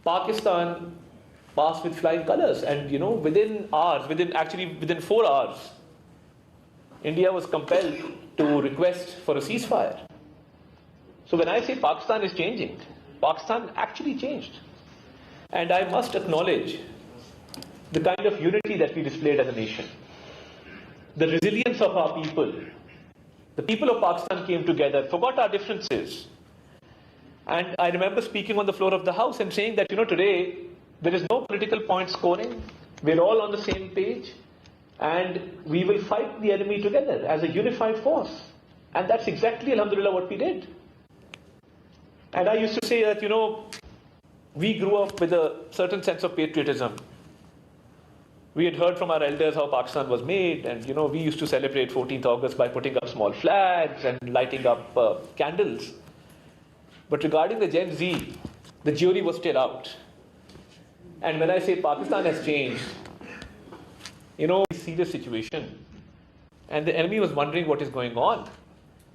Pakistan passed with flying colors, and within 4 hours, India was compelled to request for a ceasefire. So when I say Pakistan is changing, Pakistan actually changed. And I must acknowledge the kind of unity that we displayed as a nation, the resilience of our people. The people of Pakistan came together, forgot our differences. And I remember speaking on the floor of the House and saying that, today there is no political point scoring. We're all on the same page. And we will fight the enemy together as a unified force. And that's exactly, alhamdulillah, what we did. And I used to say that, we grew up with a certain sense of patriotism. We had heard from our elders how Pakistan was made, and we used to celebrate 14th August by putting up small flags and lighting up candles. But regarding the Gen Z, the jury was still out. And when I say Pakistan has changed, we see the situation. And the enemy was wondering what is going on.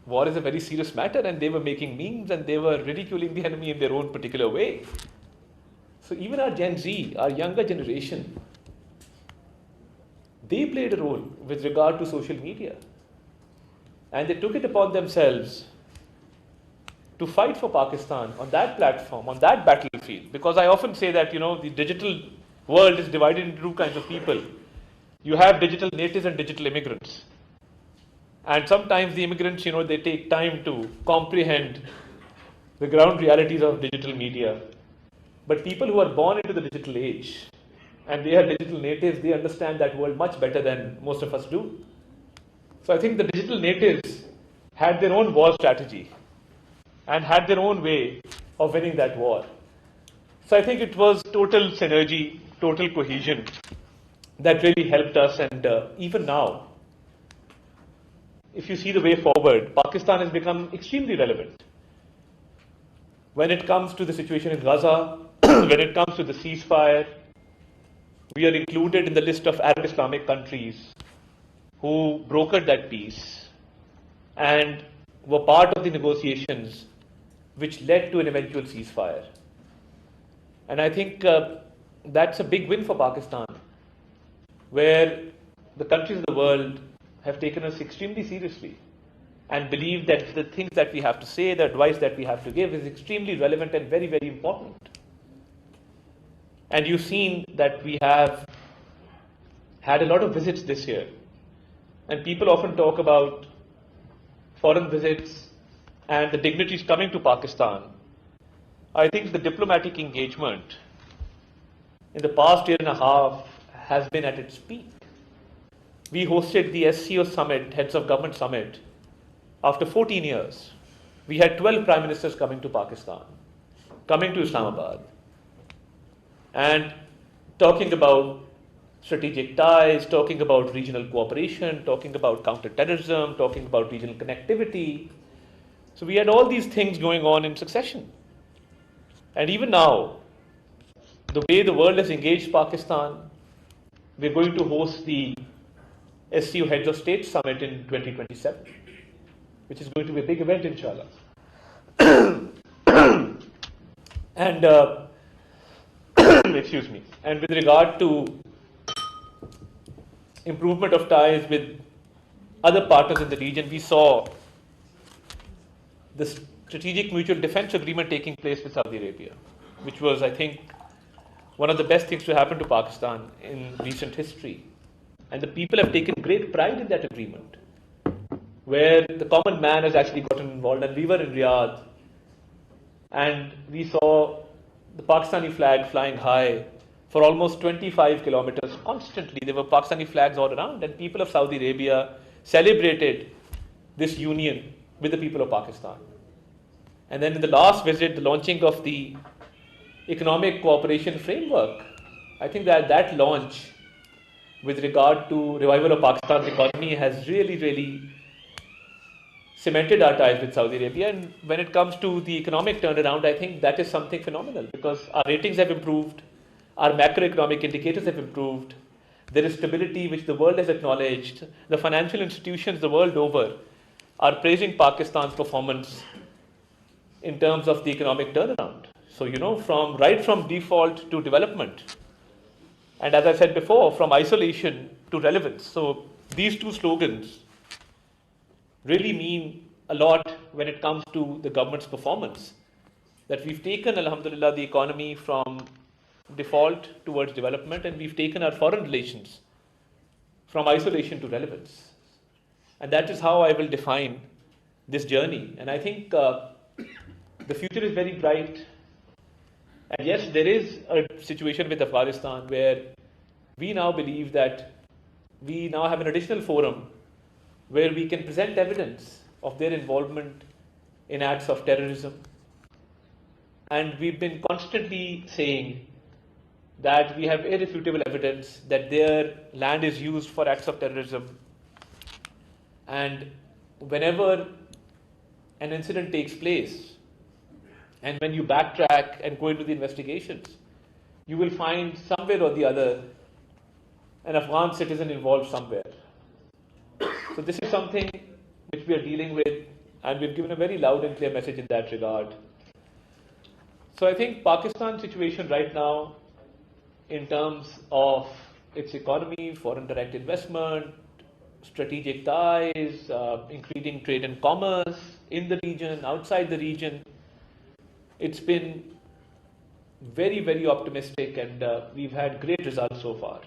War is a very serious matter, and they were making memes and they were ridiculing the enemy in their own particular way. So even our Gen Z, our younger generation, they played a role with regard to social media. And they took it upon themselves to fight for Pakistan on that platform, on that battlefield. Because I often say that, the digital world is divided into two kinds of people. You have digital natives and digital immigrants. And sometimes the immigrants, they take time to comprehend the ground realities of digital media. But people who are born into the digital age, and they are digital natives, they understand that world much better than most of us do. So I think the digital natives had their own war strategy and had their own way of winning that war. So I think it was total synergy, total cohesion that really helped us. And even now, if you see the way forward, Pakistan has become extremely relevant. When it comes to the situation in Gaza, when it comes to the ceasefire, we are included in the list of Arab Islamic countries who brokered that peace and were part of the negotiations which led to an eventual ceasefire. And I think that's a big win for Pakistan, where the countries of the world have taken us extremely seriously and believe that the things that we have to say, the advice that we have to give is extremely relevant and very, very important. And you've seen that we have had a lot of visits this year. And people often talk about foreign visits and the dignitaries coming to Pakistan. I think the diplomatic engagement in the past year and a half has been at its peak. We hosted the SCO Summit, Heads of Government Summit, after 14 years. We had 12 Prime Ministers coming to Pakistan, coming to Islamabad, and talking about strategic ties, talking about regional cooperation, talking about counter-terrorism, talking about regional connectivity. So we had all these things going on in succession. And even now, the way the world has engaged Pakistan, we're going to host the SCO Heads of State Summit in 2027, which is going to be a big event, inshallah. And excuse me. And with regard to improvement of ties with other partners in the region, we saw the Strategic Mutual Defense Agreement taking place with Saudi Arabia, which was, I think, one of the best things to happen to Pakistan in recent history. And the people have taken great pride in that agreement, where the common man has actually gotten involved. And we were in Riyadh, and we saw the Pakistani flag flying high for almost 25 kilometers constantly. There were Pakistani flags all around, and people of Saudi Arabia celebrated this union with the people of Pakistan. And then in the last visit, the launching of the Economic Cooperation Framework, I think that launch with regard to revival of Pakistan's economy has really, really cemented our ties with Saudi Arabia. And when it comes to the economic turnaround, I think that is something phenomenal, because our ratings have improved, our macroeconomic indicators have improved, there is stability which the world has acknowledged. The financial institutions the world over are praising Pakistan's performance in terms of the economic turnaround. So, right from default to development. And as I said before, from isolation to relevance. So, these two slogans really mean a lot when it comes to the government's performance. That we've taken, alhamdulillah, the economy from default towards development, and we've taken our foreign relations from isolation to relevance. And that is how I will define this journey. And I think the future is very bright. And yes, there is a situation with Afghanistan where we now believe that we now have an additional forum where we can present evidence of their involvement in acts of terrorism. And we've been constantly saying that we have irrefutable evidence that their land is used for acts of terrorism. And whenever an incident takes place, and when you backtrack and go into the investigations, you will find somewhere or the other an Afghan citizen involved somewhere. So this is something which we are dealing with, and we've given a very loud and clear message in that regard. So I think Pakistan's situation right now, in terms of its economy, foreign direct investment, strategic ties, increasing trade and commerce in the region, outside the region, it's been very, very optimistic, and we've had great results so far.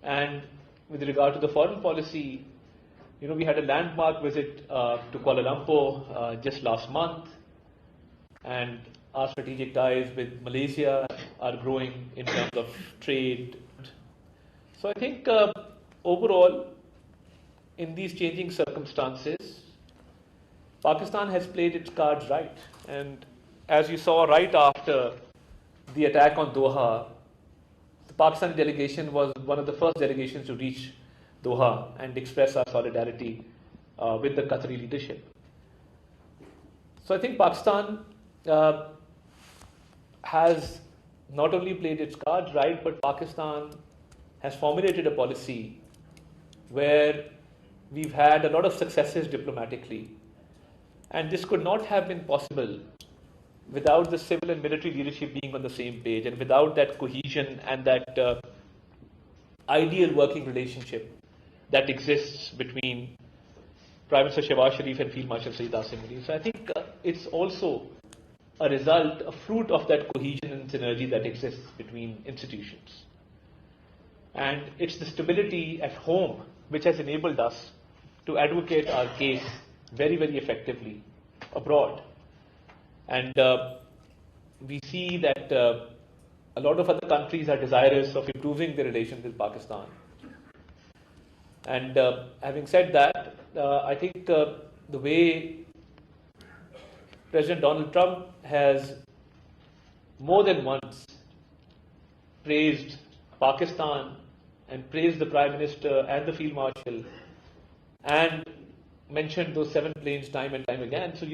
And with regard to the foreign policy, we had a landmark visit to Kuala Lumpur just last month, and our strategic ties with Malaysia are growing in terms of trade. So I think overall, in these changing circumstances, Pakistan has played its cards right. And as you saw right after the attack on Doha, the Pakistani delegation was one of the first delegations to reach Doha and express our solidarity with the Qatari leadership. So I think Pakistan has not only played its cards right, but Pakistan has formulated a policy where we've had a lot of successes diplomatically. And this could not have been possible without the civil and military leadership being on the same page, and without that cohesion and that ideal working relationship that exists between Prime Minister Shehbaz Sharif and Field Marshal Saeed Asim Munir. So I think it's also a result, a fruit of that cohesion and synergy that exists between institutions. And it's the stability at home which has enabled us to advocate our case very, very effectively abroad. And we see that a lot of other countries are desirous of improving their relations with Pakistan. And having said that, I think the way President Donald Trump has more than once praised Pakistan and praised the Prime Minister and the Field Marshal and mentioned those 7 planes time and time again. So,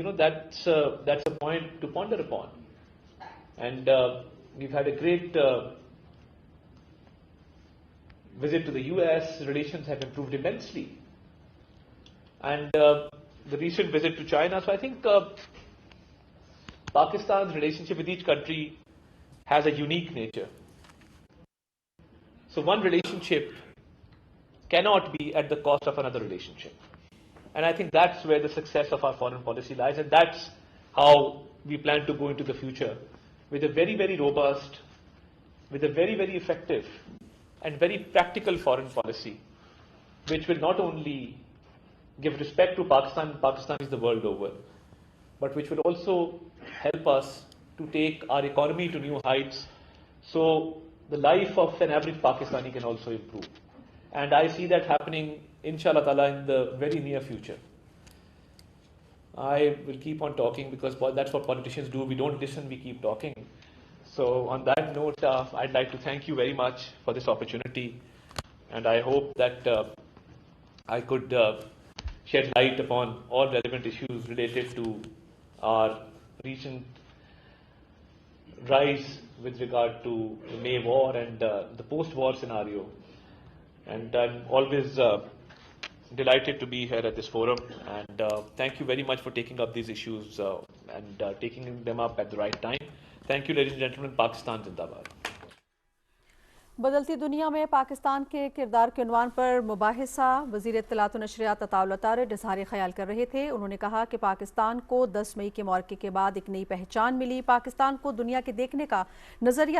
that's a point to ponder upon. And we've had a great visit to the US. Relations have improved immensely. And the recent visit to China. So I think Pakistan's relationship with each country has a unique nature. So one relationship cannot be at the cost of another relationship. And I think that's where the success of our foreign policy lies, and that's how we plan to go into the future, with a very, very robust, with a very, very effective and very practical foreign policy, which will not only give respect to Pakistan, Pakistanis the world over, but which will also help us to take our economy to new heights, so the life of an average Pakistani can also improve. And I see that happening, inshallah ta'ala, in the very near future. I will keep on talking because that's what politicians do. We don't listen, we keep talking. So on that note, I'd like to thank you very much for this opportunity. And I hope that I could shed light upon all relevant issues related to our recent rise with regard to the May war and the post-war scenario. And I'm always delighted to be here at this forum, and thank you very much for taking up these issues and taking them up at the right time. Thank you, ladies and gentlemen. Pakistan Zindabad. बदलती दुनिया में पाकिस्तान के किरदार के उन्वान पर मुबाहिसा वज़ीर इत्तलात व नशरियात अता तारार इज़हार ख्याल कर रहे थे। उन्होंने कहा कि पाकिस्तान को 10 मई के मौक़े के बाद एक नई पहचान मिली। पाकिस्तान को दुनिया के देखने का नज़रिया